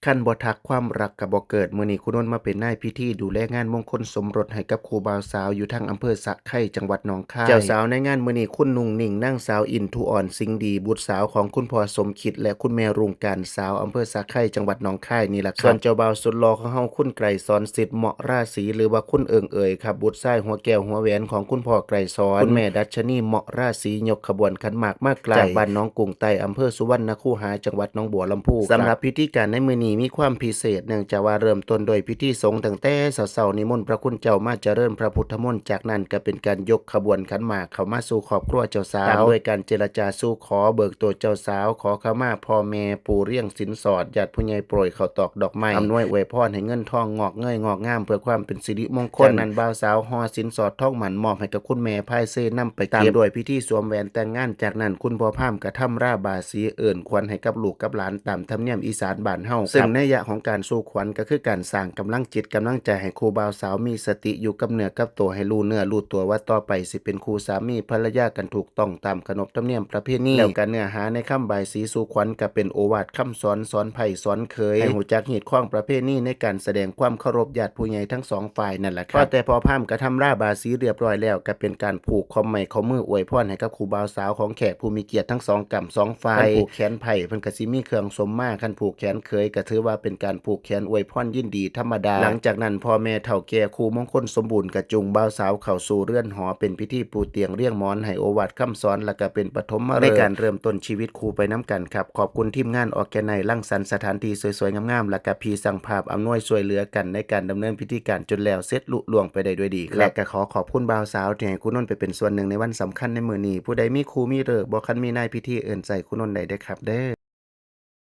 คันบ่ทักความรักก็บ่เกิดมื้อนี้คุณโน้นมาเป็นนายพิธีดูแลงานมงคลสมรสให้กับคู่บ่าวสาวอยู่ทางอำเภอสะไคร่จังหวัดหนองคายเจ้าสาวในงานมื้อนี้คุณนุ่งนิ่งนางสาวอินทุอ่อนสิงห์ดีบุตรสาวของคุณพ่อสมคิดและคุณแม่รุ่งการสาวอำเภอสะไคร่จังหวัดหนองคายนี่ล่ะครับส่วนเจ้าบ่าวสุดหล่อของเฮาคุณไกรสอนสิทธิ์เหมาะราศีหรือว่าคุณเอิงเอยครับบุตรชายหัวแก้วหัวแหวนของคุณพ่อไกรสอนคุณแม่ดัชนีเหมาะราศียกขบวนขันหมากมากไกลจากบ้านน้องกรุงไต้อำเภอสุวรรณคูหาจังหวัดหนองบัวลำพูสำหรับพิธีการในมื้อนี้มีความพิเศษเนื่องจากว่าเริ่มต้นโดยพิธีสงฆ์ตั้งแต่เช้าๆนิมนต์พระคุณเจ้ามาเจริญพระพุทธมนต์จากนั้นก็เป็นการยกขบวนขันหมากเข้ามาสู่ครอบครัวเจ้าสาวตามด้วยการเจรจาสู่ขอเบิกตัวเจ้าสาวขอขมาพ่อแม่ปู่เลี้ยงสินสอดญาติผู้ใหญ่โปรยข้าวตอกดอกไม้อำนวยอวยพรให้เงินทองงอกเงยงอกงามเพื่อความเป็นสิริมงคลจากนั้นบ่าวสาวห่อสินสอดทองหมันมอบให้กับคุณแม่พายเซนำไปตามด้วยพิธีสวมแหวนแต่งงานจากนั้นคุณพ่อพามกระทำราบาสีเอิ่นขวัญให้กับลูกกับหลานตามธรรมเนียมอีสานบ้านเฮาซึ่งนัยยะของการสู่ขวัญก็คือการสร้างกำลังจิตกำลังใจให้คู่บ่าวสาวมีสติอยู่กับเนื้อกับตัวให้รู้เนื้อรู้ตัวว่าต่อไปสิเป็นคู่สามีภรรยากันถูกต้องตามขนบธรรมเนียมประเพณีแล้วก็เนื้อหาในคำบายสีสู่ขวัญก็เป็นโอวาทคำสอนสอนไผ่สอนเคยให้รู้จักฮีดข้องประเพณีในการแสดงความเคารพญาติผู้ใหญ่ทั้งสองฝ่ายนั่นแหละครับแต่พอพามกระทำราบาสีเรียบร้อยแล้วก็เป็นการผูกข้อไม้ข้อมืออวยพรให้กับคู่บ่าวสาวของแขกผู้มีเกียรติทั้งสองกำสองฝ่ายผูกแขนไผ่เพิ่นก็สิมีเครื่องสมมาคันผูกแขนเคยก็ถือว่าเป็นการผูกแขนอวยพรยินดีธรรมดาหลังจากนั้นพ่อแม่เฒ่าแก่คู่มงคลสมบูรณ์ก็จูงบ่าวสาวเข้าสู่เรือนหอเป็นพิธีปูเตียงเรียงหมอนให้โอวาทคำสอนแล้วก็เป็นปฐมฤกษ์ในการเริ่มต้นชีวิตคู่ไปน้ำกันครับขอบคุณทีมงานออร์แกไนซ์รังสรรค์สถานที่สวยๆงามๆแล้วก็พี่สั่งภาพอำนวยช่วยเหลือกันในการดำเนินพิธีการจนแล้วเสร็จลุล่วงไปได้ด้วยดีและก็ขอขอบคุณบ่าวสาวที่ให้คุณนนท์ไปเป็นส่วนหนึ่งในวันสำคัญในมื้อนี้ผู้ใดมีคู่มีฤกษ์บ่คันมีนายพิธีเอิ้นใจคุณนนท์ได้เด้อครับเด้อ